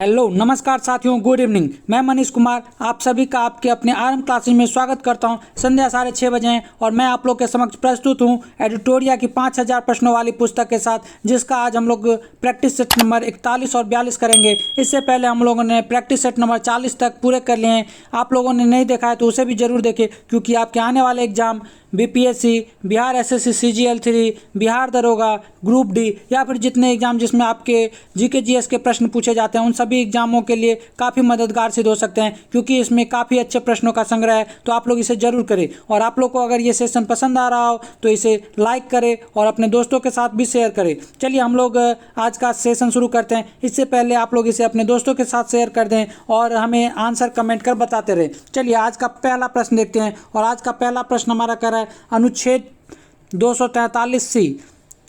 Hello नमस्कार साथियों, good evening. मैं मनीष कुमार आप सभी का आपके अपने आरएम क्लासेज में स्वागत करता हूं। संध्या 6:30 बजे हैं और मैं आप लोग के समक्ष प्रस्तुत हूं एडिटोरिया की 5000 प्रश्नों वाली पुस्तक के साथ, जिसका आज हम लोग प्रैक्टिस सेट नंबर 41 और 42 करेंगे। इससे पहले हम लोगों ने प्रैक्टिस सेट नंबर 40 तक पूरे कर लिए हैं। आप लोगों ने नहीं देखा है तो उसे भी जरूर देखें, क्योंकि आपके आने वाले exam BPSC, Bihar SSC CGL 3, Bihar दरोगा, ग्रुप डी या फिर जितने एग्जाम जिसमें आपके जीके जीएस के प्रश्न पूछे जाते हैं, उन सभी एग्जामों के लिए काफ़ी मददगार सिद्ध हो सकते हैं, क्योंकि इसमें काफ़ी अच्छे प्रश्नों का संग्रह है। तो आप लोग इसे जरूर करें। और आप लोग को अगर ये सेशन पसंद आ रहा हो तो इसे लाइक करें और अपने दोस्तों के साथ भी शेयर करें। चलिए हम लोग आज का सेशन शुरू करते हैं। इससे पहले आप लोग इसे अपने दोस्तों के साथ शेयर कर दें और हमें आंसर कमेंट कर बताते रहें। चलिए आज का पहला प्रश्न देखते हैं। और आज का पहला प्रश्न हमारा कर रहा है अनुच्छेद 243C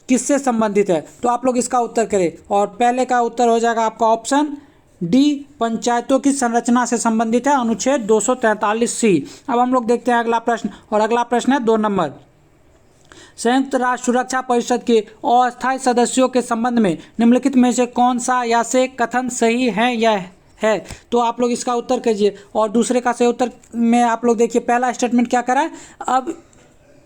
किससे संबंधित है। तो आप लोग इसका उत्तर करें। और पहले का उत्तर हो जाएगा आपका ऑप्शन डी, पंचायतों की संरचना से संबंधित है अनुच्छेद 243C। अब हम लोग देखते हैं अगला प्रश्न। और अगला प्रश्न है 2 नंबर। संयुक्त राष्ट्र सुरक्षा परिषद के अस्थायी सदस्यों के संबंध में निम्नलिखित में से कौन सा या से कथन सही है या है। तो आप लोग इसका उत्तर कीजिए। और दूसरे का सही उत्तर में आप लोग देखिए, पहला स्टेटमेंट क्या करा है। अब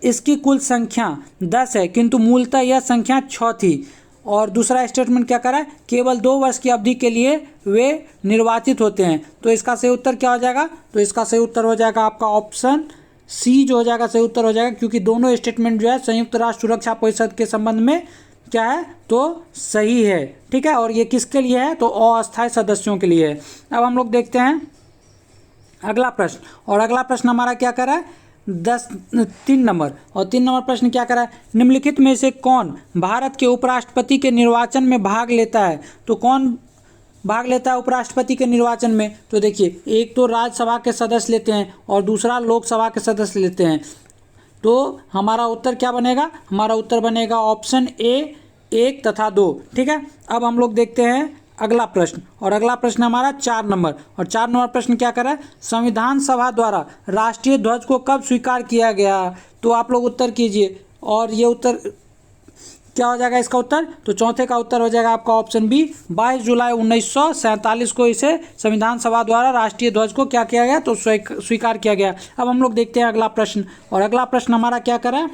इसकी कुल संख्या 10 है, किंतु मूलतः यह संख्या 6 थी। और दूसरा स्टेटमेंट क्या करा है, केवल 2 वर्ष की अवधि के लिए वे निर्वाचित होते हैं। तो इसका सही उत्तर क्या हो जाएगा। तो इसका सही उत्तर हो जाएगा आपका ऑप्शन सी जो हो जाएगा, सही उत्तर हो जाएगा, क्योंकि दोनों स्टेटमेंट जो है संयुक्त राष्ट्र सुरक्षा परिषद के संबंध में क्या है तो सही है। ठीक है। और ये किसके लिए है तो अस्थायी सदस्यों के लिए है। अब हम लोग देखते हैं अगला प्रश्न। और अगला प्रश्न हमारा क्या कर रहा है 3 नंबर। और 3 नंबर प्रश्न क्या करा है, निम्नलिखित में से कौन भारत के उपराष्ट्रपति के निर्वाचन में भाग लेता है। तो कौन भाग लेता है उपराष्ट्रपति के निर्वाचन में। तो देखिए, एक तो राज्यसभा के सदस्य लेते हैं और दूसरा लोकसभा के सदस्य लेते हैं। तो हमारा उत्तर क्या बनेगा, हमारा उत्तर बनेगा ऑप्शन ए 1 तथा 2। ठीक है। अब हम लोग देखते हैं अगला प्रश्न। और अगला प्रश्न हमारा 4 नंबर। और 4 नंबर प्रश्न क्या कर रहा है, संविधान सभा द्वारा राष्ट्रीय ध्वज को कब स्वीकार किया गया। तो आप लोग उत्तर कीजिए। और ये उत्तर क्या हो जाएगा इसका उत्तर। तो चौथे का उत्तर हो जाएगा आपका ऑप्शन बी, 22 जुलाई 1947 को इसे संविधान सभा द्वारा राष्ट्रीय ध्वज को क्या किया गया तो स्वीकार किया गया। अब हम लोग देखते हैं अगला प्रश्न। और अगला प्रश्न हमारा क्या कर रहा है,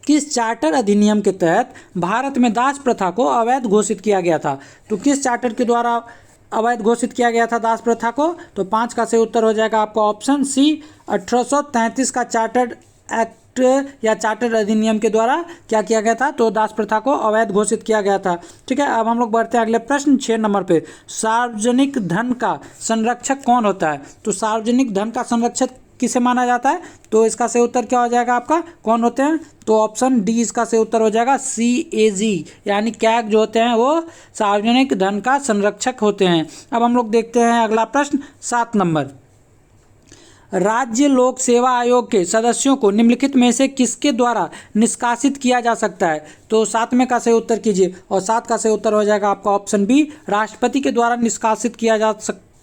किस चार्टर अधिनियम के तहत भारत में दास प्रथा को अवैध घोषित किया गया था। तो किस चार्टर के द्वारा अवैध घोषित किया गया था दास प्रथा को। तो 5 का सही उत्तर हो जाएगा आपका ऑप्शन सी, 1833 का चार्टर एक्ट या चार्टर अधिनियम के द्वारा क्या किया गया था तो दास प्रथा को अवैध घोषित किया गया था। ठीक है। अब हम लोग बढ़ते हैं अगले प्रश्न 6 नंबर पे। सार्वजनिक धन का संरक्षक कौन होता है। तो सार्वजनिक धन का संरक्षक किसे माना जाता है। तो इसका सही उत्तर क्या हो जाएगा आपका, कौन होते हैं। तो ऑप्शन डी इसका सही उत्तर हो जाएगा CAG, यानी कैग जो होते हैं वो सार्वजनिक धन का संरक्षक होते हैं। अब हम लोग देखते हैं अगला प्रश्न 7 नंबर। राज्य लोक सेवा आयोग के सदस्यों को निम्नलिखित में से किसके द्वारा निष्कासित किया जा सकता है। तो 7 में का सही उत्तर कीजिए। और 7 का सही उत्तर हो जाएगा आपका ऑप्शन बी, राष्ट्रपति के द्वारा निष्कासित किया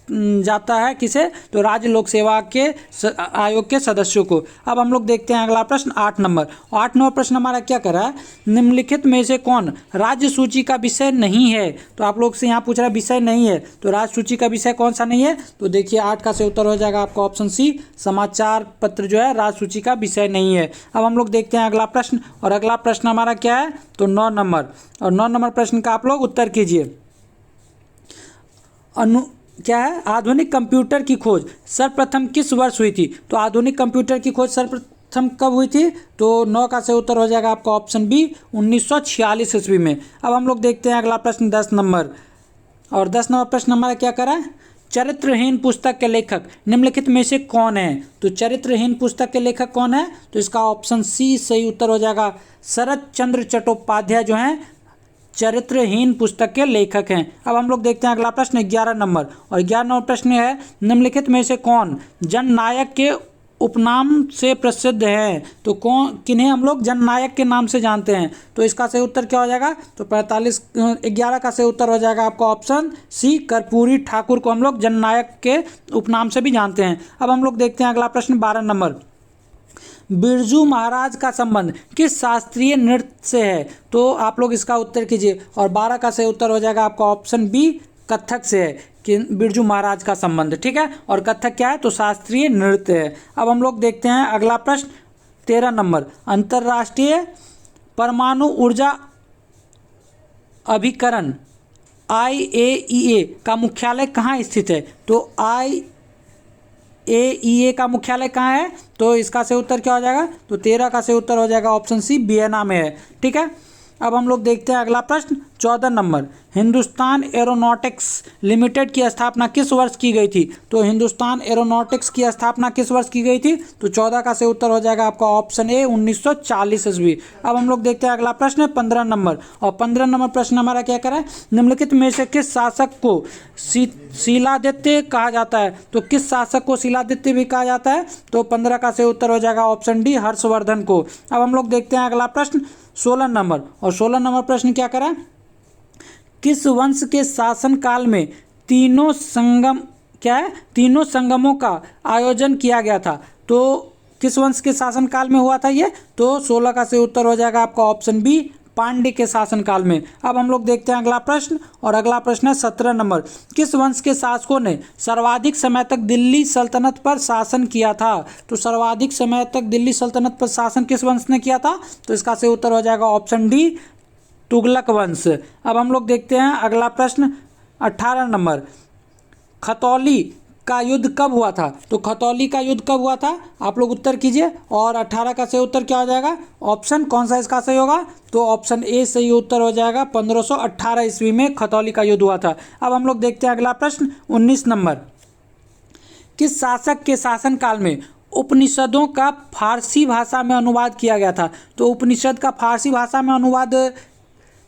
जाता है किसे तो राज्य लोक सेवा के आयोग के सदस्यों को। अब हम लोग देखते हैं अगला प्रश्न 8 नंबर। 8 नंबर प्रश्न हमारा क्या कर रहा है, निम्नलिखित में से कौन राज्य सूची का विषय नहीं है। तो आप लोग से यहाँ पूछ रहा है विषय नहीं है, तो राज्य सूची का विषय कौन सा नहीं है। तो देखिए 8 का सही उत्तर हो जाएगा आपका ऑप्शन सी, समाचार पत्र जो है राज्य सूची का विषय नहीं है। अब हम लोग देखते हैं अगला प्रश्न। और अगला प्रश्न हमारा क्या है तो 9 नंबर। और 9 नंबर प्रश्न का आप लोग उत्तर कीजिए। क्या है, आधुनिक कंप्यूटर की खोज सर्वप्रथम किस वर्ष हुई थी। तो आधुनिक कंप्यूटर की खोज सर्वप्रथम कब हुई थी। तो 9 का सही उत्तर हो जाएगा आपका ऑप्शन बी, 1946 ईस्वी में। अब हम लोग देखते हैं अगला प्रश्न 10 नंबर। और 10 नंबर प्रश्न हमारा क्या करा है, चरित्रहीन पुस्तक के लेखक निम्नलिखित में से कौन है। तो चरित्रहीन पुस्तक के लेखक कौन है। तो इसका ऑप्शन सी सही उत्तर हो जाएगा, शरत चंद्र चट्टोपाध्याय जो हैं चरित्रहीन पुस्तक के लेखक हैं। अब हम लोग देखते हैं अगला प्रश्न 11 नंबर। और 11 नंबर प्रश्न है, निम्नलिखित में से कौन जननायक के उपनाम से प्रसिद्ध है। तो कौन किन्हें हम लोग जननायक के नाम से जानते हैं। तो इसका सही उत्तर क्या हो जाएगा तो 11 का सही उत्तर हो जाएगा आपका ऑप्शन सी, कर्पूरी ठाकुर को हम लोग जननायक के उपनाम से भी जानते हैं। अब हम लोग देखते हैं अगला प्रश्न 12 नंबर। बिरजू महाराज का संबंध किस शास्त्रीय नृत्य से है। तो आप लोग इसका उत्तर कीजिए। और 12 का सही उत्तर हो जाएगा आपका ऑप्शन बी, कथक से है कि बिरजू महाराज का संबंध, ठीक है। और कथक क्या है? तो शास्त्रीय नृत्य है। अब हम लोग देखते हैं अगला प्रश्न 13 नंबर, अंतर्राष्ट्रीय परमाणु ऊर्जा अभिकरण IAEA का मुख्यालय कहाँ स्थित है? तो IAEA का मुख्यालय कहाँ है? तो इसका सही उत्तर क्या हो जाएगा? तो 13 का सही उत्तर हो जाएगा ऑप्शन सी, वियना में है, ठीक है। अब हम लोग देखते हैं अगला प्रश्न 14 नंबर, हिंदुस्तान एरोनॉटिक्स लिमिटेड की स्थापना किस वर्ष की गई थी? तो हिंदुस्तान एरोनॉटिक्स की स्थापना किस वर्ष की गई थी? तो 14 का सही उत्तर हो जाएगा आपका ऑप्शन ए, 1940 ईस्वी। अब हम लोग देखते हैं अगला प्रश्न 15 नंबर, और 15 नंबर प्रश्न हमारा क्या करा है? निम्नलिखित में से किस शासक को शिलादित्य कहा जाता है? तो किस शासक को शिलादित्य भी कहा जाता है? तो 15 का सही उत्तर हो जाएगा ऑप्शन डी, हर्षवर्धन को। अब हम लोग देखते हैं अगला प्रश्न 16 नंबर, और 16 नंबर प्रश्न क्या करा? किस वंश के शासन काल में तीनों संगमों का आयोजन किया गया था? तो किस वंश के शासन काल में हुआ था ये? तो 16 का सही उत्तर हो जाएगा आपका ऑप्शन बी, पांड्य के शासन काल में। अब हम लोग देखते हैं अगला प्रश्न, और अगला प्रश्न है 17 नंबर, किस वंश के शासकों ने सर्वाधिक समय तक दिल्ली सल्तनत पर शासन किया था? तो सर्वाधिक समय तक दिल्ली सल्तनत पर शासन किस वंश ने किया था? तो इसका सही उत्तर हो जाएगा ऑप्शन डी, तुगलक वंश। अब हम लोग देखते हैं अगला प्रश्न 18 नंबर, खतौली का युद्ध कब हुआ था? तो खतौली का युद्ध कब हुआ था? आप लोग उत्तर कीजिए, और 18 का सही उत्तर क्या हो जाएगा? ऑप्शन कौन सा इसका सही होगा? तो ऑप्शन ए सही उत्तर हो जाएगा, 1518 ईस्वी में खतौली का युद्ध हुआ था। अब हम लोग देखते हैं अगला प्रश्न 19 नंबर, किस शासक के शासनकाल में उपनिषदों का फारसी भाषा में अनुवाद किया गया था? तो उपनिषद का फारसी भाषा में अनुवाद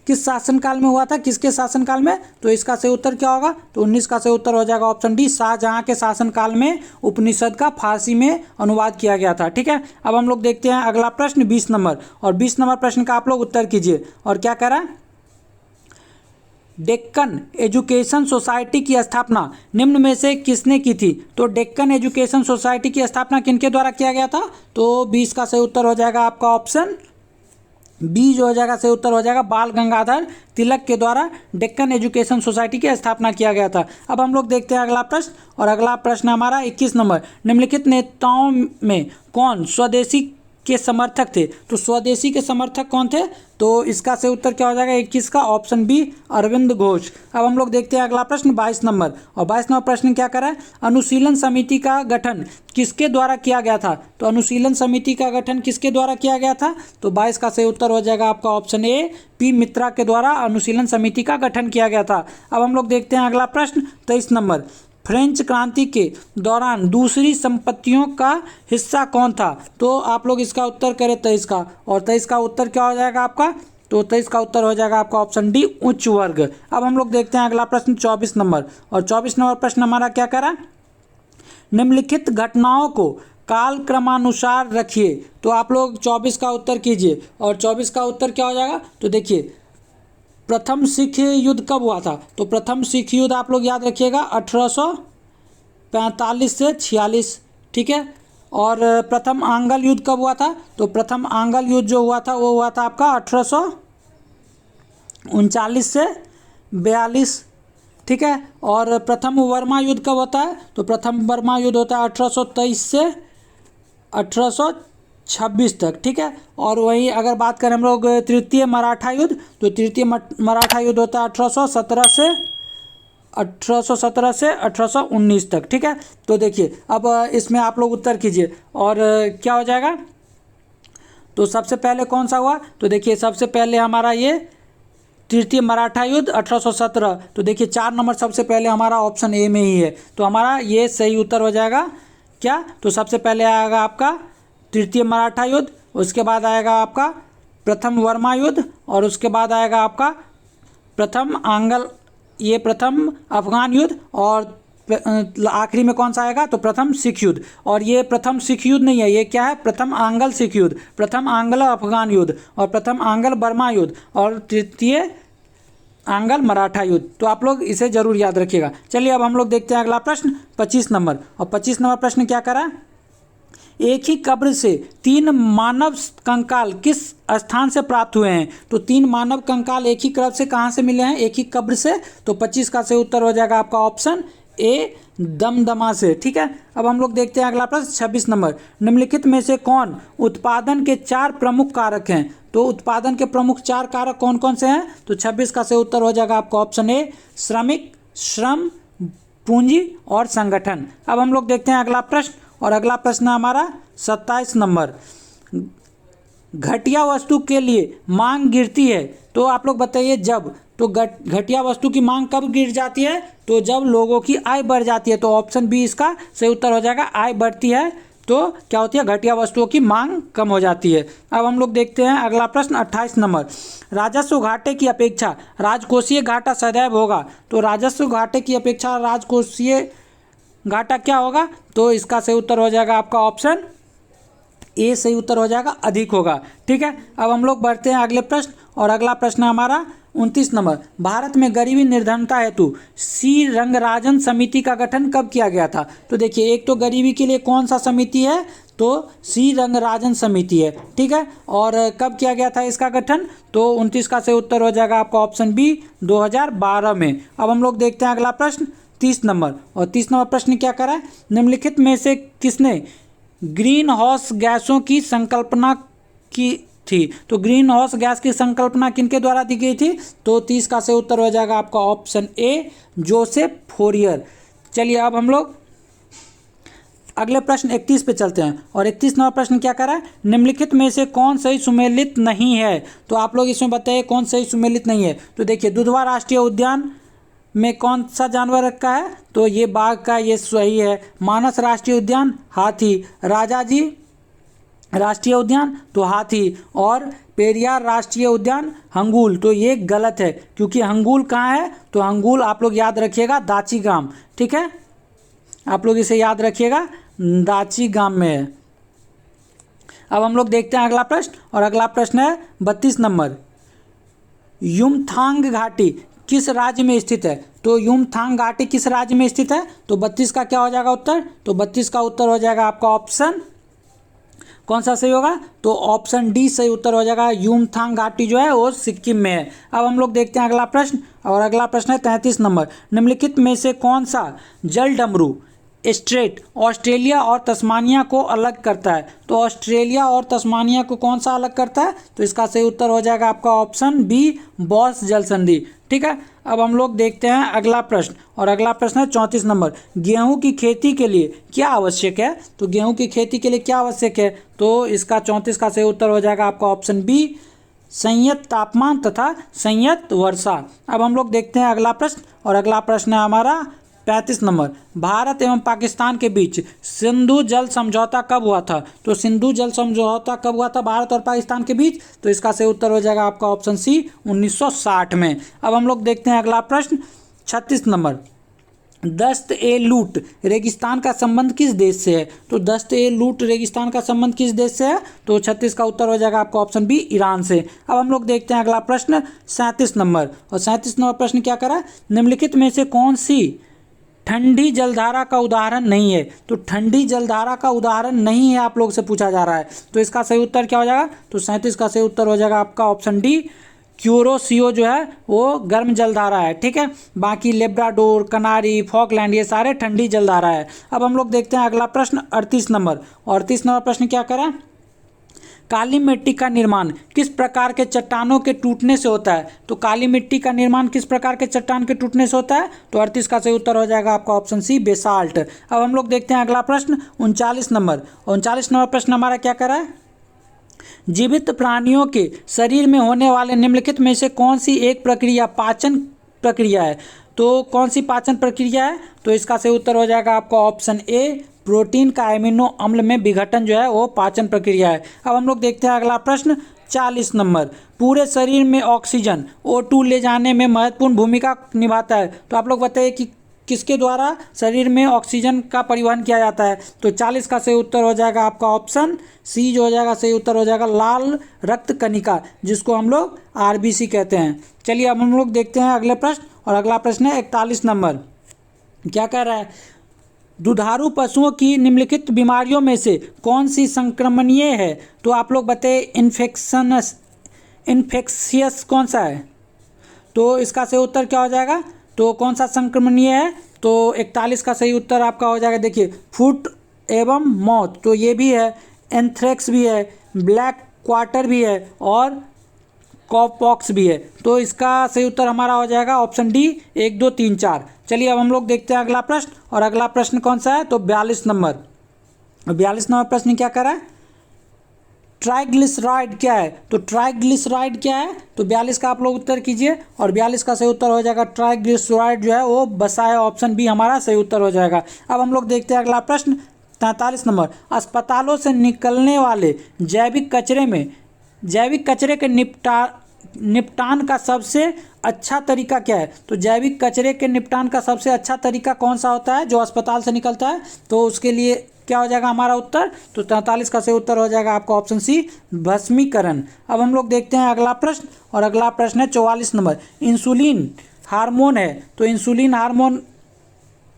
किस शासनकाल में हुआ था? किसके शासनकाल में? तो इसका सही उत्तर क्या होगा? तो 19 का सही उत्तर हो जाएगा ऑप्शन डी, शाहजहां के शासनकाल में उपनिषद का फारसी में अनुवाद किया गया था, ठीक है। अब हम लोग देखते हैं अगला प्रश्न 20 नंबर, और 20 नंबर प्रश्न का आप लोग उत्तर कीजिए। और क्या कह रहा है? डेक्कन एजुकेशन सोसाइटी की स्थापना निम्न में से किसने की थी? तो डेक्कन एजुकेशन सोसाइटी की स्थापना किनके द्वारा किया गया था? तो 20 का सही उत्तर हो जाएगा आपका ऑप्शन बी, जो हो जाएगा सही उत्तर हो जाएगा, बाल गंगाधर तिलक के द्वारा डेक्कन एजुकेशन सोसाइटी की स्थापना किया गया था। अब हम लोग देखते हैं अगला प्रश्न, और अगला प्रश्न हमारा 21 नंबर, निम्नलिखित नेताओं में कौन स्वदेशी के समर्थक थे? तो स्वदेशी के समर्थक कौन थे? तो इसका सही उत्तर क्या हो जाएगा 21 का, ऑप्शन बी, अरविंद घोष। अब हम लोग देखते हैं अगला प्रश्न 22 नंबर, और 22 नंबर प्रश्न क्या करा है? अनुशीलन समिति का गठन किसके द्वारा किया गया था? तो अनुशीलन समिति का गठन किसके द्वारा किया गया था? तो 22 का सही उत्तर हो जाएगा आपका ऑप्शन ए, पी मित्रा के द्वारा अनुशीलन समिति का गठन किया गया था। अब हम लोग देखते हैं अगला प्रश्न 23 नंबर, फ्रेंच क्रांति के दौरान दूसरी संपत्तियों का हिस्सा कौन था? तो आप लोग इसका उत्तर करें 23 का, और 23 का उत्तर क्या हो जाएगा आपका? तो 23 का उत्तर हो जाएगा आपका ऑप्शन डी, उच्च वर्ग। अब हम लोग देखते हैं अगला प्रश्न 24 नंबर, और 24 नंबर प्रश्न हमारा क्या करा? निम्नलिखित घटनाओं को काल क्रमानुसार रखिए। तो आप लोग 24 का उत्तर कीजिए, और 24 का उत्तर क्या हो जाएगा? तो देखिए, प्रथम सिख युद्ध कब हुआ था? तो प्रथम सिख युद्ध आप लोग याद रखिएगा 1845 से 46, ठीक है। और प्रथम आंगल युद्ध कब हुआ था? तो प्रथम आंगल युद्ध जो हुआ था वो हुआ था आपका 1839 से 42, ठीक है। और प्रथम वर्मा युद्ध कब होता है? तो प्रथम वर्मा युद्ध होता है 1823 से 1826 तक, ठीक है। और वहीं अगर बात करें हम लोग तृतीय मराठा युद्ध, तो तृतीय मराठा युद्ध होता है 1817 से 1819 तक, ठीक है। तो देखिए, अब इसमें आप लोग उत्तर कीजिए, और क्या हो जाएगा? तो सबसे पहले कौन सा हुआ? तो देखिए, सबसे पहले हमारा ये तृतीय मराठा युद्ध 1817, तो देखिए 4 नंबर सबसे पहले हमारा ऑप्शन ए में ही है, तो हमारा ये सही उत्तर हो जाएगा क्या? तो सबसे पहले आएगा आपका तृतीय मराठा युद्ध, उसके बाद आएगा आपका प्रथम वर्मा युद्ध, और उसके बाद आएगा आपका प्रथम प्रथम अफगान युद्ध, और आखिरी में कौन सा आएगा? तो प्रथम सिख युद्ध। और ये प्रथम सिख युद्ध नहीं है, ये क्या है? प्रथम आंगल सिख युद्ध, प्रथम आंग्ल अफगान युद्ध, और प्रथम आंगल बर्मा युद्ध, और तृतीय आंगल मराठा युद्ध। तो आप लोग इसे जरूर याद रखिएगा। चलिए अब हम लोग देखते हैं अगला प्रश्न 25 नंबर, और 25 नंबर प्रश्न क्या करा? एक ही कब्र से 3 मानव कंकाल किस स्थान से प्राप्त हुए हैं? तो 3 मानव कंकाल एक ही कब्र से कहाँ से मिले हैं? एक ही कब्र से। तो 25 का सही उत्तर हो जाएगा आपका ऑप्शन ए, दमदमा से। ठीक है, अब हम लोग देखते हैं अगला प्रश्न 26 नंबर। निम्नलिखित में से कौन उत्पादन के 4 प्रमुख कारक हैं? तो उत्पादन के प्रमुख 4 कारक कौन कौन से हैं? तो 26 का सही उत्तर हो जाएगा आपका ऑप्शन ए, श्रमिक, श्रम, पूंजी और संगठन। अब हम लोग देखते हैं अगला प्रश्न, और अगला प्रश्न है हमारा 27 नंबर। घटिया वस्तु के लिए मांग गिरती है, तो आप लोग बताइए जब। तो घटिया वस्तु की मांग कब गिर जाती है? तो जब लोगों की आय बढ़ जाती है। तो ऑप्शन बी इसका सही उत्तर हो जाएगा, आय बढ़ती है तो क्या होती है? घटिया वस्तुओं की मांग कम हो जाती है। अब हम लोग देखते हैं अगला प्रश्न 28 नंबर। राजस्व घाटे की अपेक्षा राजकोषीय घाटा सदैव होगा, तो राजस्व घाटे की अपेक्षा राजकोषीय घाटा क्या होगा? तो इसका सही उत्तर हो जाएगा आपका ऑप्शन ए, सही उत्तर हो जाएगा अधिक होगा। ठीक है, अब हम लोग बढ़ते हैं अगले प्रश्न, और अगला प्रश्न हमारा 29 नंबर। भारत में गरीबी निर्धनता हेतु सी रंगराजन समिति का गठन कब किया गया था? तो देखिए, एक तो गरीबी के लिए कौन सा समिति है? तो सी रंगराजन समिति है। ठीक है, और कब किया गया था इसका गठन? तो 29 का सही उत्तर हो जाएगा आपका ऑप्शन बी, 2012 में। अब हम लोग देखते हैं अगला प्रश्न 30 नंबर, और 30 नंबर प्रश्न क्या करा है? निम्नलिखित में से किसने ग्रीन हाउस गैसों की संकल्पना की थी? तो ग्रीन हाउस गैस की संकल्पना किनके द्वारा दी गई थी? तो 30 का सही उत्तर हो जाएगा आपका ऑप्शन ए, जोसेफ फोरियर। चलिए, अब हम लोग अगले प्रश्न 31 पे चलते हैं, और 31 नंबर प्रश्न क्या कर रहा है? निम्नलिखित में से कौन सही सुमेलित नहीं है? तो आप लोग इसमें बताइए कौन सही सुमेलित नहीं है। तो देखिए, दुधवा राष्ट्रीय उद्यान में कौन सा जानवर रखा है? तो ये बाघ का, ये सही है। मानस राष्ट्रीय उद्यान, हाथी। राजाजी राष्ट्रीय उद्यान, तो हाथी। और पेरियार राष्ट्रीय उद्यान, हंगूल, तो ये गलत है, क्योंकि हंगूल कहाँ है? तो हंगूल आप लोग याद रखिएगा दाची गांव। ठीक है, आप लोग इसे याद रखिएगा, दाची गांव में है। अब हम लोग देखते हैं अगला प्रश्न, और अगला प्रश्न है 32 नंबर। युमथांग घाटी किस राज्य में स्थित है? तो युमथांग घाटी किस राज्य में स्थित है? तो 32 का क्या हो जाएगा उत्तर? तो 32 का उत्तर हो जाएगा आपका ऑप्शन, कौन सा सही होगा? तो ऑप्शन डी सही उत्तर हो जाएगा। युमथांग घाटी जो है वो सिक्किम में है। अब हम लोग देखते हैं अगला प्रश्न, और अगला प्रश्न है 33 नंबर। निम्नलिखित में से कौन सा जल डमरू स्ट्रेट ऑस्ट्रेलिया और तस्मानिया को अलग करता है? तो ऑस्ट्रेलिया और तस्मानिया को कौन सा अलग करता है? तो इसका सही उत्तर हो जाएगा आपका ऑप्शन बी, बॉस जल संधि। ठीक है, अब हम लोग देखते हैं अगला प्रश्न, और अगला प्रश्न है 34 नंबर। गेहूं की खेती के लिए क्या आवश्यक है? तो गेहूं की खेती के लिए क्या आवश्यक है? तो इसका 34 का सही उत्तर हो जाएगा आपका ऑप्शन बी, संयत तापमान तथा संयत वर्षा। अब हम लोग देखते हैं अगला प्रश्न, और अगला प्रश्न है हमारा 35 नंबर। भारत एवं पाकिस्तान के बीच सिंधु जल समझौता कब हुआ था? तो सिंधु जल समझौता कब हुआ था भारत और पाकिस्तान के बीच? तो इसका सही उत्तर हो जाएगा आपका ऑप्शन सी, 1960 में। अब हम लोग देखते हैं अगला प्रश्न 36 नंबर। दस्त ए लूट रेगिस्तान का संबंध किस देश से है? तो दस्त ए लूट रेगिस्तान का संबंध किस देश से है? तो 36 का उत्तर हो जाएगा आपका ऑप्शन बी, ईरान से। अब हम लोग देखते हैं अगला प्रश्न 37 नंबर, और 37 नंबर प्रश्न क्या करा? निम्नलिखित में से कौन सी ठंडी जलधारा का उदाहरण नहीं है? तो ठंडी जलधारा का उदाहरण नहीं है आप लोग से पूछा जा रहा है। तो इसका सही उत्तर क्या हो जाएगा? तो 37 का सही उत्तर हो जाएगा आपका ऑप्शन डी, क्यूरोसियो जो है वो गर्म जलधारा है। ठीक है, बाकी लेब्राडोर, कनारी, फॉकलैंड ये सारे ठंडी जलधारा है। अब हम लोग देखते हैं अगला प्रश्न 38 नंबर, और 38 नंबर प्रश्न क्या करें? काली मिट्टी का निर्माण किस प्रकार के चट्टानों के टूटने से होता है? तो काली मिट्टी का निर्माण किस प्रकार के चट्टान के टूटने से होता है? तो 38 का सही उत्तर हो जाएगा आपका ऑप्शन सी, बेसाल्ट। अब हम लोग देखते हैं अगला प्रश्न 39 नंबर, और 39 नंबर प्रश्न हमारा क्या कर रहा है? जीवित प्राणियों के शरीर में होने वाले निम्नलिखित में से कौन सी एक प्रक्रिया पाचन प्रक्रिया है? तो कौन सी पाचन प्रक्रिया है? तो इसका सही उत्तर हो जाएगा आपका ऑप्शन ए, प्रोटीन का एमिनो अम्ल में विघटन जो है वो पाचन प्रक्रिया है। अब हम लोग देखते हैं अगला प्रश्न 40 नंबर। पूरे शरीर में ऑक्सीजन O2 ले जाने में महत्वपूर्ण भूमिका निभाता है। तो आप लोग बताइए कि किसके द्वारा शरीर में ऑक्सीजन का परिवहन किया जाता है? तो 40 का सही उत्तर हो जाएगा आपका ऑप्शन सी जो हो जाएगा, सही उत्तर हो जाएगा लाल रक्त कणिका, जिसको हम लोग RBC कहते हैं। चलिए अब हम लोग देखते हैं अगले प्रश्न, और अगला प्रश्न है 41 नंबर। क्या कह रहा है? दुधारू पशुओं की निम्नलिखित बीमारियों में से कौन सी संक्रमणीय है? तो आप लोग बताइए, इन्फेक्शियस कौन सा है? तो इसका सही उत्तर क्या हो जाएगा? तो कौन सा संक्रमणीय है? तो 41 का सही उत्तर आपका हो जाएगा। देखिए, फुट एवं माउथ, तो ये भी है, एंथ्रेक्स भी है, ब्लैक क्वार्टर भी है और कॉपॉक्स भी है। तो इसका सही उत्तर हमारा हो जाएगा ऑप्शन डी, 1 2 3 4। चलिए अब हम लोग देखते हैं अगला प्रश्न, और अगला प्रश्न कौन सा है? तो 42 नंबर। 42 नंबर प्रश्न क्या कर रहा है? ट्राइग्लिसराइड क्या है? तो ट्राइग्लिसराइड क्या है? तो 42 का आप लोग उत्तर कीजिए, और 42 का सही उत्तर हो जाएगा ट्राइग्लिसराइड जो है वो वसा है। ऑप्शन बी हमारा सही उत्तर हो जाएगा। अब हम लोग देखते हैं अगला प्रश्न 43 नंबर। अस्पतालों से निकलने वाले जैविक कचरे के निपटान का सबसे अच्छा तरीका क्या है? तो जैविक कचरे के निपटान का सबसे अच्छा तरीका कौन सा होता है जो अस्पताल से निकलता है? तो उसके लिए क्या हो जाएगा हमारा उत्तर? तो 43 का सही उत्तर हो जाएगा आपका ऑप्शन सी, भस्मीकरण। अब हम लोग देखते हैं अगला प्रश्न, और अगला प्रश्न है 44 नंबर। इंसुलिन हार्मोन है, तो इंसुलिन हार्मोन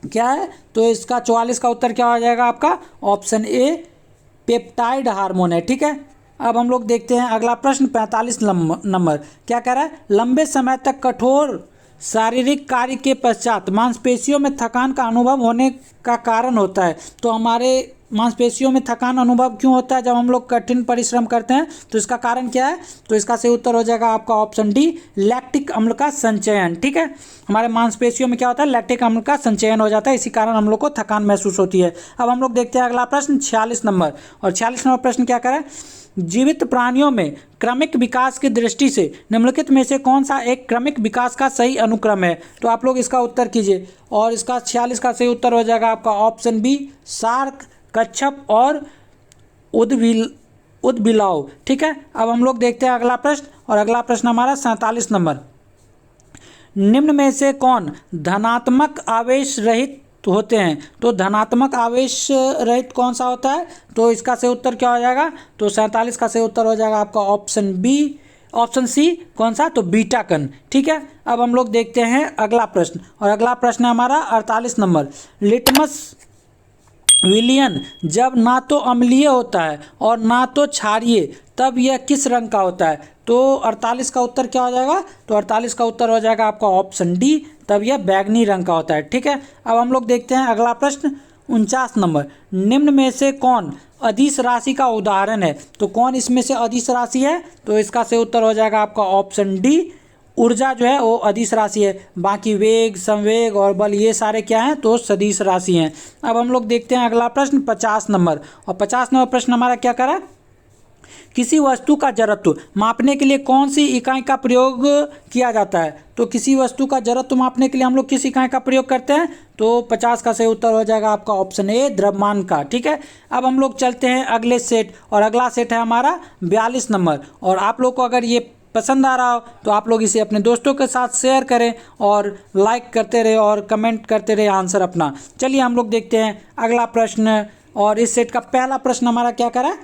क्या है? तो इसका 44 का उत्तर क्या हो जाएगा आपका? ऑप्शन ए, पेप्टाइड हार्मोन है। ठीक है, अब हम लोग देखते हैं अगला प्रश्न 45 नंबर। क्या कह रहा है? लंबे समय तक कठोर शारीरिक कार्य के पश्चात मांसपेशियों में थकान का अनुभव होने का कारण होता है। तो हमारे मांसपेशियों में थकान अनुभव क्यों होता है जब हम लोग कठिन परिश्रम करते हैं? तो इसका कारण क्या है? तो इसका सही उत्तर हो जाएगा आपका ऑप्शन डी, लैक्टिक अम्ल का संचयन। ठीक है, हमारे मांसपेशियों में क्या होता है? लैक्टिक अम्ल का संचयन हो जाता है, इसी कारण हम लोग को थकान महसूस होती है। अब हम लोग देखते हैं अगला प्रश्न 46 नंबर, और 46 नंबर प्रश्न क्या करें? जीवित प्राणियों में क्रमिक विकास की दृष्टि से निम्नलिखित में से कौन सा एक क्रमिक विकास का सही अनुक्रम है? तो आप लोग इसका उत्तर कीजिए, और इसका 46 का सही उत्तर हो जाएगा आपका ऑप्शन बी, शार्क, कच्छप और उदबिलाव। ठीक है, अब हम लोग देखते हैं अगला प्रश्न, और अगला प्रश्न हमारा 47 नंबर। निम्न में से कौन धनात्मक आवेश रहित होते हैं? तो धनात्मक आवेश रहित कौन सा होता है? तो इसका सही उत्तर क्या हो जाएगा? तो 47 का सही उत्तर हो जाएगा आपका ऑप्शन बी, ऑप्शन सी, कौन सा? तो बीटा कण। ठीक है, अब हम लोग देखते हैं अगला प्रश्न, और अगला प्रश्न है हमारा 48 नंबर। लिटमस विलियन जब ना तो अम्लीय होता है और ना तो क्षारीय, तब यह किस रंग का होता है? तो 48 का उत्तर क्या हो जाएगा? तो 48 का उत्तर हो जाएगा आपका ऑप्शन डी, तब यह बैगनी रंग का होता है। ठीक है, अब हम लोग देखते हैं अगला प्रश्न 49 नंबर। निम्न में से कौन अदिश राशि का उदाहरण है? तो कौन इसमें से अदिश राशि है? तो इसका सही उत्तर हो जाएगा आपका ऑप्शन डी, ऊर्जा जो है वो अदिश राशि है। बाकी वेग, संवेग और बल ये सारे क्या हैं? तो सदिश राशि हैं। अब हम लोग देखते हैं अगला प्रश्न 50 नंबर, और 50 नंबर प्रश्न हमारा क्या करा? किसी वस्तु का जड़त्व मापने के लिए कौन सी इकाई का प्रयोग किया जाता है? तो किसी वस्तु का जड़त्व मापने के लिए हम लोग किस इकाई का प्रयोग करते हैं? तो 50 का सही उत्तर हो जाएगा आपका ऑप्शन ए, द्रव्यमान का। ठीक है, अब हम लोग चलते हैं अगले सेट, और अगला सेट है हमारा 42 नंबर। और आप लोग को अगर ये पसंद आ रहा हो तो आप लोग इसे अपने दोस्तों के साथ शेयर करें, और लाइक करते रहे और कमेंट करते रहे आंसर अपना। चलिए हम लोग देखते हैं अगला प्रश्न, और इस सेट का पहला प्रश्न हमारा क्या करा?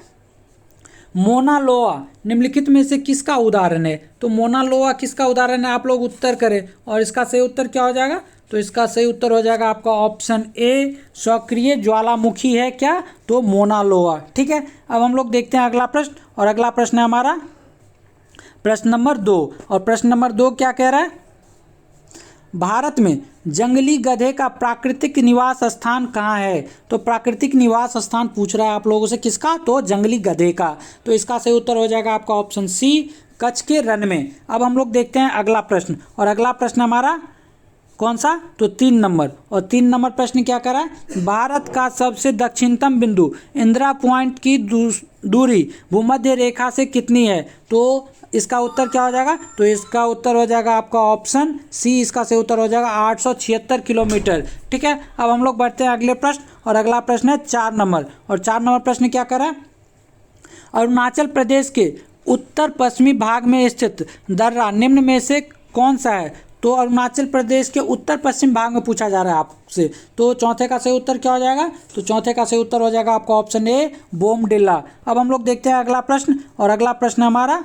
मोना लोआ निम्नलिखित में से किसका उदाहरण है? तो मोना लोआ किसका उदाहरण है? आप लोग उत्तर करें, और इसका सही उत्तर क्या हो जाएगा? तो इसका सही उत्तर हो जाएगा आपका ऑप्शन ए, सक्रिय ज्वालामुखी है क्या? तो मोना लोआ। ठीक है, अब हम लोग देखते हैं अगला प्रश्न, और अगला प्रश्न है हमारा प्रश्न नंबर 2, और प्रश्न नंबर 2 क्या कह रहा है? भारत में जंगली गधे का प्राकृतिक निवास स्थान कहाँ है? तो प्राकृतिक निवास स्थान पूछ रहा है आप लोगों से, किसका? तो जंगली गधे का। तो इसका सही उत्तर हो जाएगा आपका ऑप्शन सी, कच्छ के रण में। अब हम लोग देखते हैं अगला प्रश्न, और अगला प्रश्न हमारा कौन सा? तो 3 नंबर, और 3 नंबर प्रश्न क्या कर रहा है? भारत का सबसे दक्षिणतम बिंदु इंदिरा पॉइंट की दूरी भूमध्य रेखा से कितनी है? तो इसका उत्तर क्या हो जाएगा? तो इसका उत्तर हो जाएगा आपका ऑप्शन सी, इसका सही उत्तर हो जाएगा 876 किलोमीटर। ठीक है, अब हम लोग बढ़ते हैं अगले प्रश्न, और अगला प्रश्न है 4 नंबर, और 4 नंबर प्रश्न क्या कर रहा है? अरुणाचल प्रदेश के उत्तर पश्चिमी भाग में स्थित दर्रा निम्न में से कौन सा है? तो अरुणाचल प्रदेश के उत्तर पश्चिम भाग में पूछा जा रहा है आपसे। तो चौथे का सही उत्तर क्या हो जाएगा? तो चौथे का सही उत्तर हो जाएगा आपका ऑप्शन ए, बोमडिला। अब हम लोग देखते हैं अगला प्रश्न, और अगला प्रश्न हमारा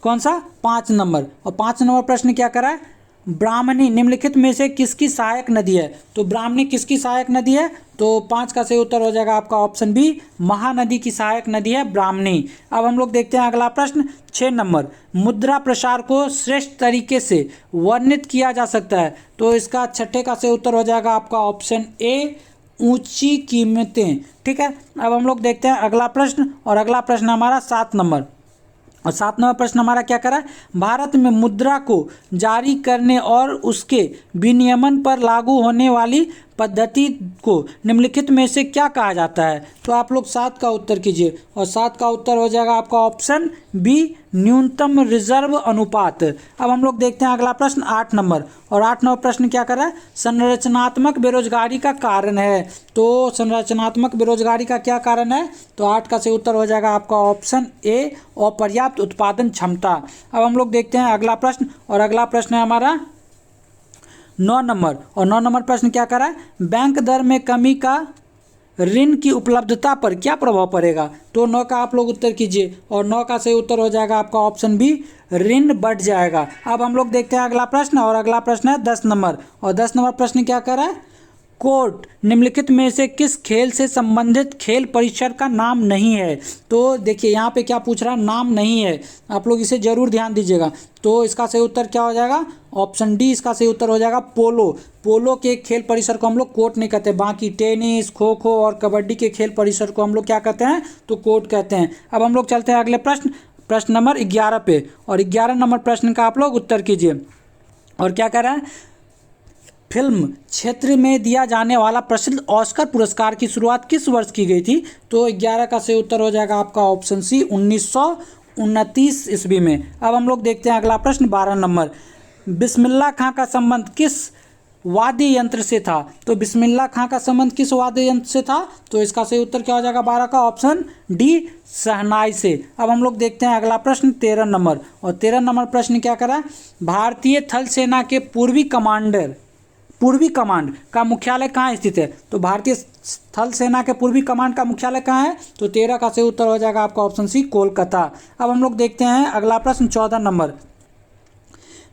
कौन सा? 5 नंबर, और 5 नंबर प्रश्न क्या करा है? ब्राह्मणी निम्नलिखित में से किसकी सहायक नदी है? तो ब्राह्मणी किसकी सहायक नदी है? तो 5 का सही उत्तर हो जाएगा आपका ऑप्शन बी, महानदी की सहायक नदी है ब्राह्मणी। अब हम लोग देखते हैं अगला प्रश्न 6 नंबर, मुद्रा प्रसार को श्रेष्ठ तरीके से वर्णित किया जा सकता है। तो इसका 6 का सही उत्तर हो जाएगा आपका ऑप्शन ए, ऊंची कीमतें। ठीक है, अब हम लोग देखते हैं अगला प्रश्न, और अगला प्रश्न हमारा 7 नंबर, और 7 नंबर प्रश्न हमारा क्या करा है? भारत में मुद्रा को जारी करने और उसके विनियमन पर लागू होने वाली पद्धति को निम्नलिखित में से क्या कहा जाता है? तो आप लोग 7 का उत्तर कीजिए, और 7 का उत्तर हो जाएगा आपका ऑप्शन बी, न्यूनतम रिजर्व अनुपात। अब हम लोग देखते हैं अगला प्रश्न 8 नंबर, और 8 नंबर प्रश्न क्या कर रहा है? संरचनात्मक बेरोजगारी का कारण है। तो संरचनात्मक बेरोजगारी का क्या कारण है? तो 8 का सही उत्तर हो जाएगा आपका ऑप्शन ए, अपर्याप्त उत्पादन क्षमता। अब हम लोग देखते हैं अगला प्रश्न, और अगला प्रश्न है हमारा 9 नंबर, और 9 नंबर प्रश्न क्या कर रहा है? बैंक दर में कमी का ऋण की उपलब्धता पर क्या प्रभाव पड़ेगा? तो 9 का आप लोग उत्तर कीजिए, और 9 का सही उत्तर हो जाएगा आपका ऑप्शन बी, ऋण बढ़ जाएगा। अब हम लोग देखते हैं अगला प्रश्न, और अगला प्रश्न है 10 नंबर, और 10 नंबर प्रश्न क्या कर रहा है? कोर्ट निम्नलिखित में से किस खेल से संबंधित खेल परिसर का नाम नहीं है? तो देखिए यहाँ पे क्या पूछ रहा है? नाम नहीं है। आप लोग इसे जरूर ध्यान दीजिएगा। तो इसका सही उत्तर क्या हो जाएगा? ऑप्शन डी इसका सही उत्तर हो जाएगा, पोलो। पोलो के खेल परिसर को हम लोग कोर्ट नहीं कहते, बाकी टेनिस, खो खो और कबड्डी के खेल परिसर को हम लोग क्या कहते हैं? तो कोर्ट कहते हैं। अब हम लोग चलते हैं अगले प्रश्न, प्रश्न नंबर 11 पे, और 11 नंबर प्रश्न का आप लोग उत्तर कीजिए। और क्या कह रहा है? फिल्म क्षेत्र में दिया जाने वाला प्रसिद्ध ऑस्कर पुरस्कार की शुरुआत किस वर्ष की गई थी? तो 11 का सही उत्तर हो जाएगा आपका ऑप्शन सी, 1929 ईस्वी में। अब हम लोग देखते हैं अगला प्रश्न 12 नंबर, बिस्मिल्लाह खां का संबंध किस वाद्य यंत्र से था? तो बिस्मिल्लाह खां का संबंध किस वाद्य यंत्र से था? तो इसका सही उत्तर क्या हो जाएगा 12 का? ऑप्शन डी, शहनाई से। अब हम लोग देखते हैं अगला प्रश्न 13 नंबर, और 13 नंबर प्रश्न क्या करा है? भारतीय थल सेना के पूर्वी कमांड का मुख्यालय कहाँ स्थित है? तो भारतीय थल सेना के पूर्वी कमांड का मुख्यालय कहाँ है? तो 13 का सही उत्तर हो जाएगा आपका ऑप्शन सी, कोलकाता। अब हम लोग देखते हैं अगला प्रश्न 14 नंबर,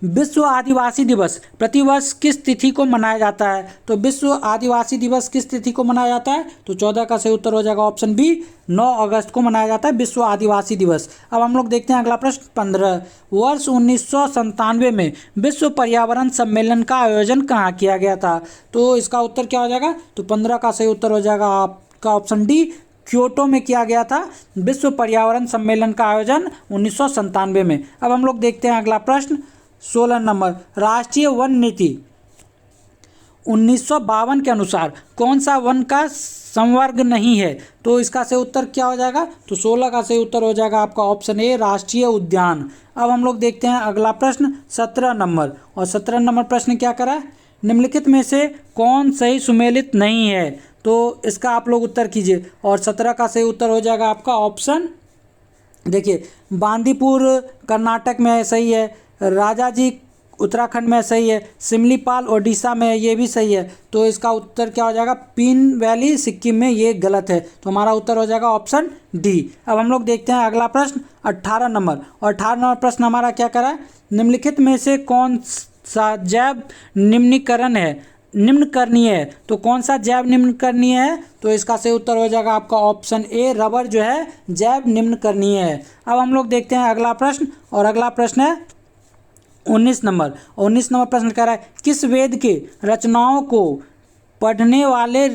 विश्व आदिवासी दिवस प्रतिवर्ष किस तिथि को मनाया जाता है? तो विश्व आदिवासी दिवस किस तिथि को मनाया जाता है? तो 14 का सही उत्तर हो जाएगा ऑप्शन बी, 9 अगस्त को मनाया जाता है विश्व आदिवासी दिवस। अब हम लोग देखते हैं अगला प्रश्न 15, वर्ष 1997 में विश्व पर्यावरण सम्मेलन का आयोजन कहाँ किया गया था? तो इसका उत्तर क्या हो जाएगा? तो 15 का सही उत्तर हो जाएगा आपका ऑप्शन डी, क्योटो में किया गया था विश्व पर्यावरण सम्मेलन का आयोजन 1997 में। अब हम लोग देखते हैं अगला प्रश्न 16 नंबर, राष्ट्रीय वन नीति 1952 के अनुसार कौन सा वन का संवर्ग नहीं है? तो इसका सही उत्तर क्या हो जाएगा? तो 16 का सही उत्तर हो जाएगा आपका ऑप्शन ए, राष्ट्रीय उद्यान। अब हम लोग देखते हैं अगला प्रश्न 17 नंबर, और 17 नंबर प्रश्न क्या करा है? निम्नलिखित में से कौन सही सुमेलित नहीं है? तो इसका आप लोग उत्तर कीजिए, और 17 का सही उत्तर हो जाएगा आपका ऑप्शन, देखिए बांदीपुर कर्नाटक में सही है, राजाजी उत्तराखंड में सही है, सिमलीपाल ओडिशा में ये भी सही है। तो इसका उत्तर क्या हो जाएगा? पीन वैली सिक्किम में ये गलत है। तो हमारा उत्तर हो जाएगा ऑप्शन डी। अब हम लोग देखते हैं अगला प्रश्न 18 नंबर, और 18 नंबर प्रश्न हमारा क्या करा है? निम्नलिखित में से कौन सा जैव निम्न करणीय है? तो कौन सा जैव निम्न करणीय है? तो इसका सही उत्तर हो जाएगा आपका ऑप्शन ए, रबर जो है जैव निम्न करणीय है। अब हम लोग देखते हैं अगला प्रश्न, और अगला प्रश्न है 19 नंबर। 19 नंबर प्रश्न कह रहा है, किस वेद के रचनाओं को पढ़ने वाले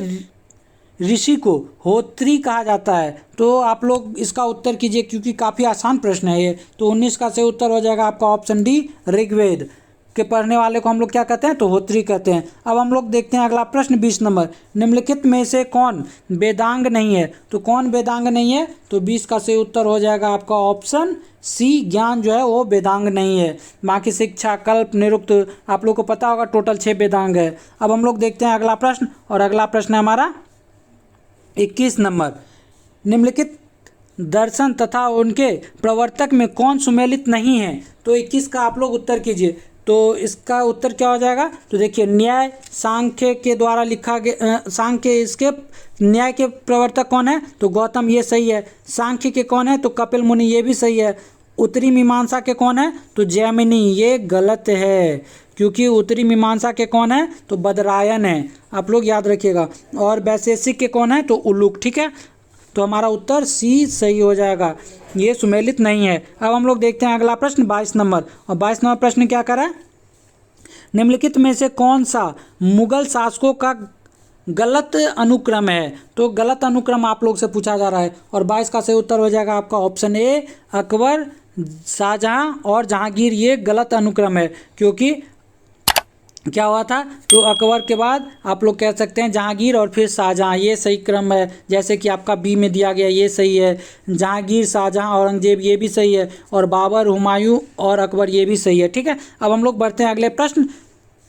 ऋषि को होत्री कहा जाता है? तो आप लोग इसका उत्तर कीजिए, क्योंकि काफ़ी आसान प्रश्न है ये। तो 19 का सही उत्तर हो जाएगा आपका ऑप्शन डी, ऋग्वेद के पढ़ने वाले को हम लोग क्या कहते हैं? तो होत्री कहते हैं। अब हम लोग देखते हैं अगला प्रश्न 20 नंबर, निम्नलिखित में से कौन वेदांग नहीं है? तो कौन वेदांग नहीं है? तो 20 का सही उत्तर हो जाएगा आपका ऑप्शन सी, ज्ञान जो है वो वेदांग नहीं है। बाकी शिक्षा, कल्प, निरुक्त आप लोग को पता होगा, टोटल 6 वेदांग है। अब हम लोग देखते हैं अगला प्रश्न, और अगला प्रश्न है हमारा 21 नंबर, निम्नलिखित दर्शन तथा उनके प्रवर्तक में कौन सुमेलित नहीं है? तो 21 का आप लोग उत्तर कीजिए। तो इसका उत्तर क्या हो जाएगा? तो देखिए न्याय सांख्य के द्वारा लिखा गया, सांख्य इसके न्याय के प्रवर्तक कौन है? तो गौतम, ये सही है। सांख्य के कौन है? तो कपिल मुनि, ये भी सही है। उत्तरी मीमांसा के कौन है? तो जैमिनी। ये गलत है, क्योंकि उत्तरी मीमांसा के कौन है? तो बदरायन है, आप लोग याद रखिएगा। और वैशेषिक के कौन है? तो उलूक। ठीक है, तो हमारा उत्तर सी सही हो जाएगा, ये सुमेलित नहीं है। अब हम लोग देखते हैं अगला प्रश्न 22 नंबर। और 22 नंबर प्रश्न क्या करा है? निम्नलिखित में से कौन सा मुगल शासकों का गलत अनुक्रम है? तो गलत अनुक्रम आप लोग से पूछा जा रहा है। और 22 का सही उत्तर हो जाएगा आपका ऑप्शन ए, अकबर, शाहजहां और जहांगीर। ये गलत अनुक्रम है, क्योंकि क्या हुआ था? तो अकबर के बाद आप लोग कह सकते हैं जहांगीर और फिर शाहजहां, ये सही क्रम है। जैसे कि आपका बी में दिया गया, ये सही है। जहांगीर, शाहजहां, औरंगजेब, ये भी सही है। और बाबर, हुमायूं और अकबर, ये भी सही है। ठीक है, अब हम लोग बढ़ते हैं अगले प्रश्न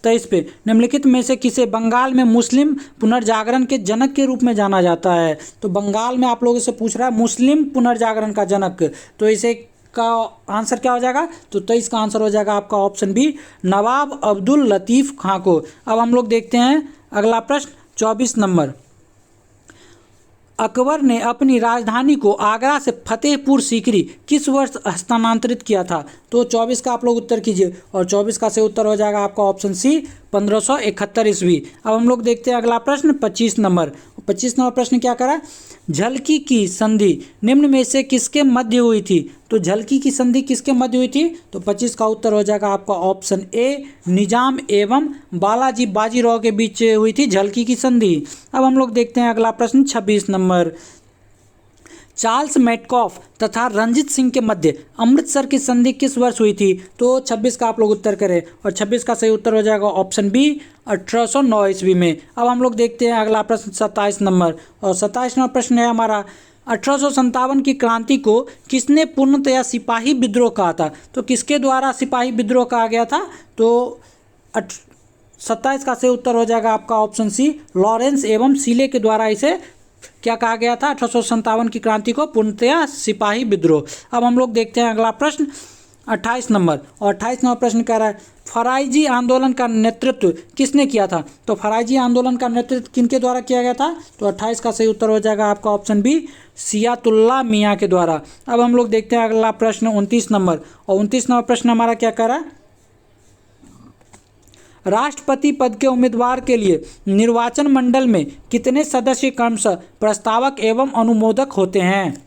23 पे। निम्नलिखित में से किसे बंगाल में मुस्लिम पुनर्जागरण के जनक के रूप में जाना जाता है? तो बंगाल में आप लोगों से पूछ रहा है मुस्लिम पुनर्जागरण का जनक, तो इसे का आंसर क्या हो जाएगा? तो 23 का आंसर हो जाएगा आपका ऑप्शन बी, नवाब अब्दुल लतीफ़ खां को। अब हम लोग देखते हैं अगला प्रश्न 24 नंबर। अकबर ने अपनी राजधानी को आगरा से फतेहपुर सीकरी किस वर्ष हस्तांतरित किया था? तो 24 का आप लोग उत्तर कीजिए। और 24 का सही उत्तर हो जाएगा आपका ऑप्शन सी, 1571 ईस्वी। अब हम लोग देखते हैं अगला प्रश्न 25 नंबर। 25 नंबर प्रश्न क्या करा? झलकी की संधि निम्न में से किसके मध्य हुई थी? तो झलकी की संधि किसके मध्य हुई थी? तो 25 का उत्तर हो जाएगा आपका ऑप्शन ए, निजाम एवं बालाजी बाजीराव के बीच हुई थी झलकी की संधि। अब हम लोग देखते हैं अगला प्रश्न 26 नंबर। चार्ल्स मेटकॉफ तथा रंजीत सिंह के मध्य अमृतसर की संधि किस वर्ष हुई थी? तो 26 का आप लोग उत्तर करें। और 26 का सही उत्तर हो जाएगा ऑप्शन बी, 1809 ईस्वी में। अब हम लोग देखते हैं अगला प्रश्न 27 नंबर। और 27 नंबर प्रश्न है हमारा, 1857 की क्रांति को किसने पूर्णतया सिपाही विद्रोह कहा था? तो किसके द्वारा सिपाही विद्रोह कहा गया था? तो 27 का सही उत्तर हो जाएगा आपका ऑप्शन सी, लॉरेंस एवं सीले के द्वारा इसे क्या कहा गया था? 1857 की क्रांति को पूर्णतया सिपाही विद्रोह। अब हम लोग देखते हैं अगला प्रश्न 28 नंबर। और 28 नंबर प्रश्न कह रहा है, फराइजी आंदोलन का नेतृत्व किसने किया था? तो फराइजी आंदोलन का नेतृत्व किनके द्वारा किया गया था? तो 28 का सही उत्तर हो जाएगा आपका ऑप्शन बी, सियातुल्लाह मियाँ के द्वारा। अब हम लोग देखते हैं अगला प्रश्न 29 नंबर। और 29 नंबर प्रश्न हमारा क्या कह रहा है? राष्ट्रपति पद के उम्मीदवार के लिए निर्वाचन मंडल में कितने सदस्य क्रमशः प्रस्तावक एवं अनुमोदक होते हैं?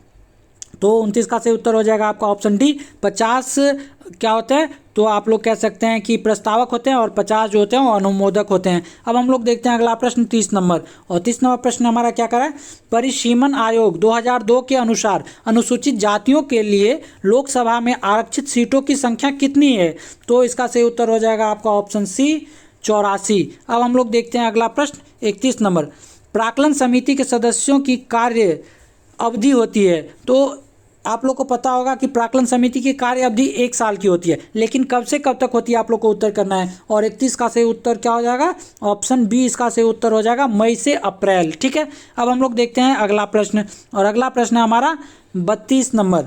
तो 29 का सही उत्तर हो जाएगा आपका ऑप्शन डी, 50 क्या होते हैं? तो आप लोग कह सकते हैं कि प्रस्तावक होते हैं और 50 जो होते हैं वो अनुमोदक होते हैं। अब हम लोग देखते हैं अगला प्रश्न 30 नंबर। और 30 नंबर प्रश्न हमारा क्या कर रहा है? परिसीमन आयोग 2002 के अनुसार अनुसूचित जातियों के लिए लोकसभा में आरक्षित सीटों की संख्या कितनी है? तो इसका सही उत्तर हो जाएगा आपका ऑप्शन सी, 84। अब हम लोग देखते हैं अगला प्रश्न 31 नंबर। प्राक्कलन समिति के सदस्यों की कार्य अवधि होती है, तो आप लोग को पता होगा कि प्राक्कलन समिति की कार्य अवधि 1 साल की होती है, लेकिन कब से कब तक होती है आप लोग को उत्तर करना है। और 31 का सही उत्तर क्या हो जाएगा? ऑप्शन बी इसका सही उत्तर हो जाएगा, मई से अप्रैल। ठीक है, अब हम लोग देखते हैं अगला प्रश्न। और अगला प्रश्न है हमारा 32 नंबर।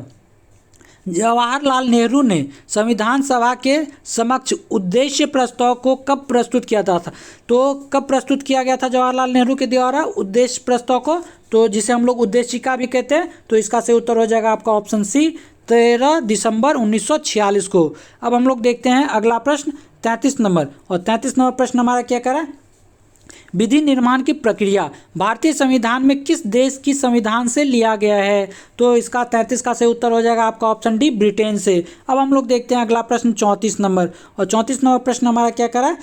जवाहरलाल नेहरू ने संविधान सभा के समक्ष उद्देश्य प्रस्ताव को कब प्रस्तुत किया था? तो कब प्रस्तुत किया गया था जवाहरलाल नेहरू के द्वारा उद्देश्य प्रस्ताव को? तो जिसे हम लोग उद्देशिका भी कहते हैं। तो इसका सही उत्तर हो जाएगा आपका ऑप्शन सी, 13 दिसंबर 1946 को। अब हम लोग देखते हैं अगला प्रश्न 33 नंबर। और 33 नंबर प्रश्न हमारा क्या करा? विधि निर्माण की प्रक्रिया भारतीय संविधान में किस देश की संविधान से लिया गया है? तो इसका 33 का सही उत्तर हो जाएगा आपका ऑप्शन डी, ब्रिटेन से। अब हम लोग देखते हैं अगला प्रश्न 34 नंबर। और 34 नंबर प्रश्न हमारा क्या करा?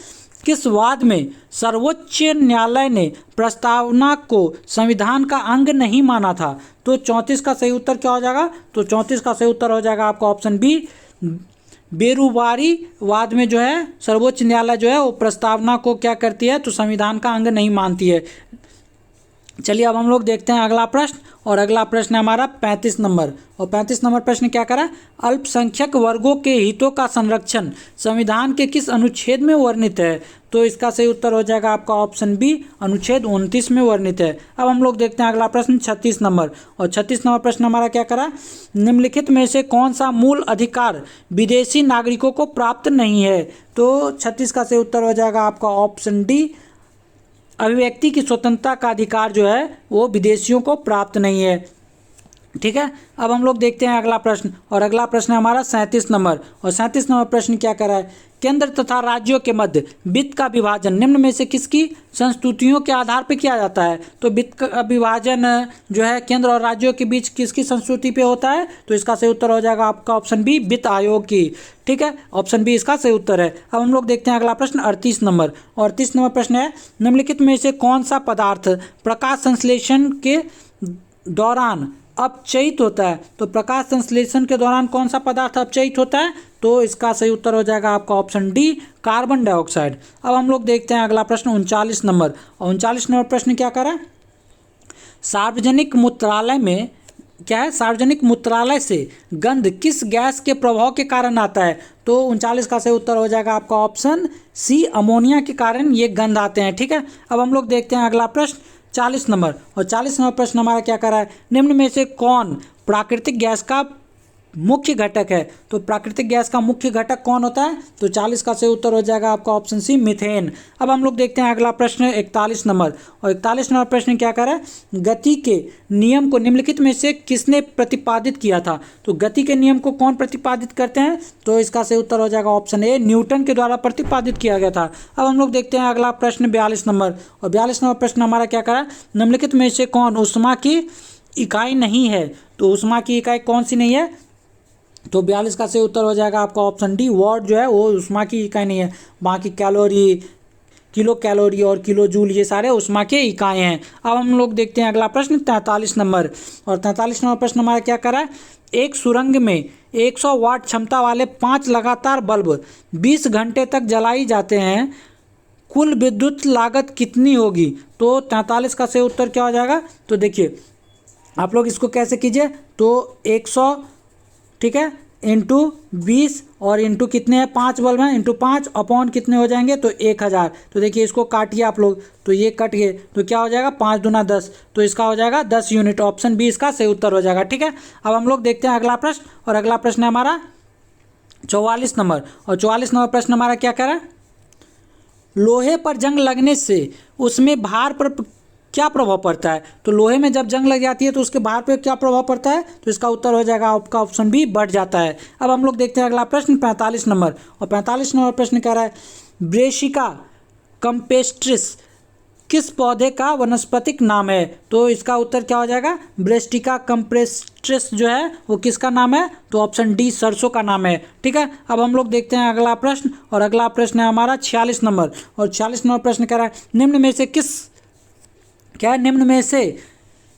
किस वाद में सर्वोच्च न्यायालय ने प्रस्तावना को संविधान का अंग नहीं माना था? तो 34 का सही उत्तर क्या हो जाएगा? तो 34 का सही उत्तर हो जाएगा आपका ऑप्शन बी, बेरुवारी वाद में जो है सर्वोच्च न्यायालय जो है वो प्रस्तावना को क्या करती है? तो संविधान का अंग नहीं मानती है। चलिए अब हम लोग देखते हैं अगला प्रश्न। और अगला प्रश्न है हमारा 35 नंबर। और 35 नंबर प्रश्न क्या करा? अल्पसंख्यक वर्गों के हितों का संरक्षण संविधान के किस अनुच्छेद में वर्णित है? तो इसका सही उत्तर हो जाएगा आपका ऑप्शन बी, अनुच्छेद 29 में वर्णित है। अब हम लोग देखते हैं अगला प्रश्न 36 नंबर। और 36 नंबर प्रश्न हमारा क्या करा? निम्नलिखित में से कौन सा मूल अधिकार विदेशी नागरिकों को प्राप्त नहीं है? तो 36 का सही उत्तर हो जाएगा आपका ऑप्शन डी, अभिव्यक्ति की स्वतंत्रता का अधिकार जो है वो विदेशियों को प्राप्त नहीं है। ठीक है। अब हम लोग देखते हैं अगला प्रश्न, और अगला प्रश्न है हमारा 37 नंबर। और 37 नंबर प्रश्न क्या कर रहा है, केंद्र तथा राज्यों के मध्य वित्त का विभाजन निम्न में से किसकी संस्तुतियों के आधार पर किया जाता है। तो वित्त का विभाजन जो है केंद्र और राज्यों के बीच किसकी संस्तुति पे होता है, तो इसका सही उत्तर हो जाएगा आपका ऑप्शन बी, वित्त आयोग की। ठीक है, ऑप्शन बी इसका सही उत्तर है। अब हम लोग देखते हैं अगला प्रश्न 38 नंबर। और 38 नंबर प्रश्न है, निम्नलिखित में से कौन सा पदार्थ प्रकाश संश्लेषण के दौरान अपचयित होता है। तो प्रकाश संश्लेषण के दौरान कौन सा पदार्थ अपचयित होता है, तो इसका सही उत्तर हो जाएगा आपका ऑप्शन डी, कार्बन डाइऑक्साइड। अब हम लोग देखते हैं अगला प्रश्न 39 नंबर। और 39 नंबर प्रश्न क्या कर रहा है, सार्वजनिक मूत्रालय में क्या है, सार्वजनिक मूत्रालय से गंध किस गैस के प्रभाव के कारण आता है। तो 39 का सही उत्तर हो जाएगा आपका ऑप्शन सी, अमोनिया के कारण ये गंध आते हैं। ठीक है, अब हम लोग देखते हैं अगला प्रश्न 40 नंबर। और 40 नंबर प्रश्न हमारा क्या कर रहा है, निम्न में से कौन प्राकृतिक गैस का मुख्य घटक है। तो प्राकृतिक गैस का मुख्य घटक कौन होता है, तो 40 का सही उत्तर हो जाएगा आपका ऑप्शन सी, मीथेन। अब हम लोग देखते हैं अगला प्रश्न 41 नंबर। और 41 नंबर प्रश्न क्या कर रहा है, गति के नियम को निम्नलिखित में से किसने प्रतिपादित किया था। तो गति के नियम को कौन प्रतिपादित करते हैं, तो इसका सही उत्तर हो जाएगा ऑप्शन ए, न्यूटन के द्वारा प्रतिपादित किया गया था। अब हम लोग देखते हैं अगला प्रश्न 42 नंबर। और 42 नंबर प्रश्न हमारा क्या कर रहा है, निम्नलिखित में से कौन ऊष्मा की इकाई नहीं है। तो ऊष्मा की इकाई कौन सी नहीं है, तो 42 का सही उत्तर हो जाएगा आपका ऑप्शन डी, वॉट जो है वो उष्मा की इकाई नहीं है। बाकी कैलोरी, किलो कैलोरी और किलो जूल ये सारे उष्मा के इकाई हैं। अब हम लोग देखते हैं अगला प्रश्न 43 नंबर। और 43 नंबर प्रश्न हमारा क्या कर रहा है, एक सुरंग में 100 वाट क्षमता वाले 5 लगातार बल्ब 20 घंटे तक जलाई जाते हैं, कुल विद्युत लागत कितनी होगी। तो 43 का सही उत्तर क्या हो जाएगा, तो देखिए आप लोग इसको कैसे कीजिए, तो 100 ठीक है इंटू 20 और इंटू कितने हैं, 5 बल्ब हैं, इंटू 5 अपॉन कितने हो जाएंगे, तो 1000। तो देखिए इसको काटिए आप लोग, तो ये कट गए, तो क्या हो जाएगा 5 दूना 10, तो इसका हो जाएगा 10 यूनिट। ऑप्शन बी इसका सही उत्तर हो जाएगा। ठीक है, अब हम लोग देखते हैं अगला प्रश्न। और अगला प्रश्न है हमारा 44 नंबर। और 44 नंबर प्रश्न हमारा क्या कह रहा है, लोहे पर जंग लगने से उसमें भार पर क्या प्रभाव पड़ता है। तो लोहे में जब जंग लग जाती है तो उसके भार पे क्या प्रभाव पड़ता है, तो इसका उत्तर हो जाएगा आपका ऑप्शन बी, बढ़ जाता है। अब हम लोग देखते हैं अगला प्रश्न 45 नंबर। और 45 नंबर प्रश्न कह रहा है, ब्रेसिका कंपेस्ट्रिस किस पौधे का वनस्पतिक नाम है। तो इसका उत्तर क्या हो जाएगा, ब्रेस्टिका कंप्रेस्ट्रिस जो है वो किसका नाम है, तो ऑप्शन डी, सरसों का नाम है। ठीक है, अब हम लोग देखते हैं अगला प्रश्न। और अगला प्रश्न है हमारा 46 नंबर। और 46 नंबर प्रश्न कह रहा है, निम्न में से किस क्या है, निम्न में से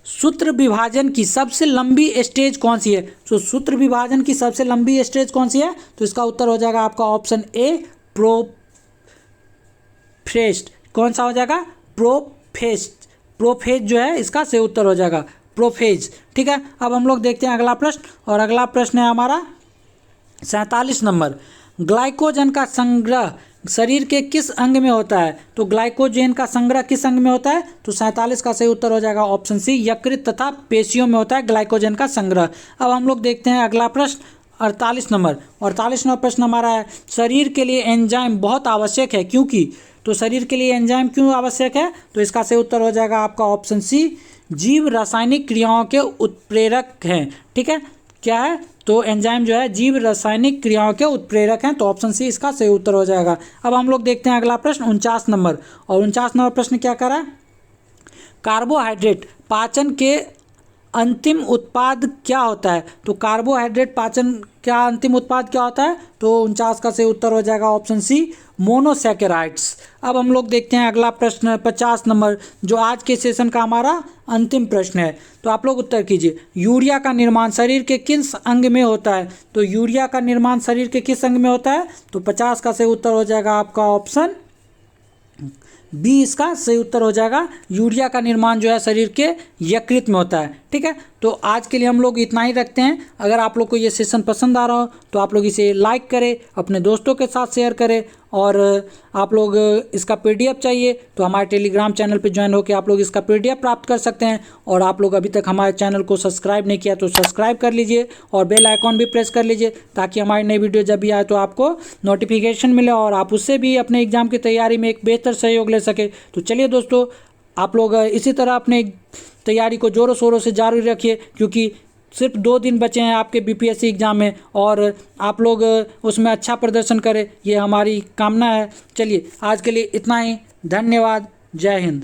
सूत्र विभाजन की सबसे लंबी स्टेज कौन सी है। तो सूत्र विभाजन की सबसे लंबी स्टेज कौन सी है, तो इसका उत्तर हो जाएगा आपका ऑप्शन ए, प्रोफेस्ट। कौन सा हो जाएगा, प्रोफेस्ट। प्रोफेज जो है इसका सही उत्तर हो जाएगा प्रोफेज। ठीक है, अब हम लोग देखते हैं अगला प्रश्न। और अगला प्रश्न है हमारा 47 नंबर। ग्लाइकोजन का संग्रह शरीर के किस अंग में होता है। तो ग्लाइकोजन का संग्रह किस अंग में होता है, तो 47 का सही उत्तर हो जाएगा ऑप्शन सी, यकृत तथा पेशियों में होता है ग्लाइकोजन का संग्रह। अब हम लोग देखते हैं अगला प्रश्न 48 नंबर। 48 नंबर प्रश्न हमारा है, शरीर के लिए एंजाइम बहुत आवश्यक है क्योंकि। तो शरीर के लिए एंजाइम क्यों आवश्यक है, तो इसका सही उत्तर हो जाएगा आपका ऑप्शन सी, जीव रासायनिक क्रियाओं के उत्प्रेरक हैं। ठीक है, क्या है, तो एंजाइम जो है जीव रासायनिक क्रियाओं के उत्प्रेरक हैं, तो ऑप्शन सी इसका सही उत्तर हो जाएगा। अब हम लोग देखते हैं अगला प्रश्न 49 नंबर। और 49 नंबर प्रश्न क्या कर रहा है, कार्बोहाइड्रेट पाचन के अंतिम उत्पाद क्या होता है। तो कार्बोहाइड्रेट पाचन का अंतिम उत्पाद क्या होता है, तो 49 का सही उत्तर हो जाएगा ऑप्शन सी, मोनोसैकेराइड्स। अब हम लोग देखते हैं अगला प्रश्न 50 नंबर, जो आज के सेशन का हमारा अंतिम प्रश्न है। तो आप लोग उत्तर कीजिए, यूरिया का निर्माण शरीर के किस अंग में होता है। तो यूरिया का निर्माण शरीर के किस अंग में होता है, तो 50 का सही उत्तर हो जाएगा आपका ऑप्शन बी, इसका सही उत्तर हो जाएगा, यूरिया का निर्माण जो है शरीर के यकृत में होता है। ठीक है, तो आज के लिए हम लोग इतना ही रखते हैं। अगर आप लोग को ये सेशन पसंद आ रहा हो तो आप लोग इसे लाइक करें, अपने दोस्तों के साथ शेयर करें, और आप लोग इसका पीडीएफ चाहिए तो हमारे टेलीग्राम चैनल पे ज्वाइन होकर आप लोग इसका पीडीएफ प्राप्त कर सकते हैं। और आप लोग अभी तक हमारे चैनल को सब्सक्राइब नहीं किया तो सब्सक्राइब कर लीजिए और बेल आइकॉन भी प्रेस कर लीजिए, ताकि हमारी नई वीडियो जब भी आए तो आपको नोटिफिकेशन मिले और आप उससे भी अपने एग्जाम की तैयारी में एक बेहतर सहयोग ले सके। तो चलिए दोस्तों, आप लोग इसी तरह अपने तैयारी को ज़ोरों शोरों से जारी रखिए, क्योंकि सिर्फ 2 दिन बचे हैं आपके बीपीएससी एग्ज़ाम में और आप लोग उसमें अच्छा प्रदर्शन करें, ये हमारी कामना है। चलिए आज के लिए इतना ही, धन्यवाद, जय हिंद।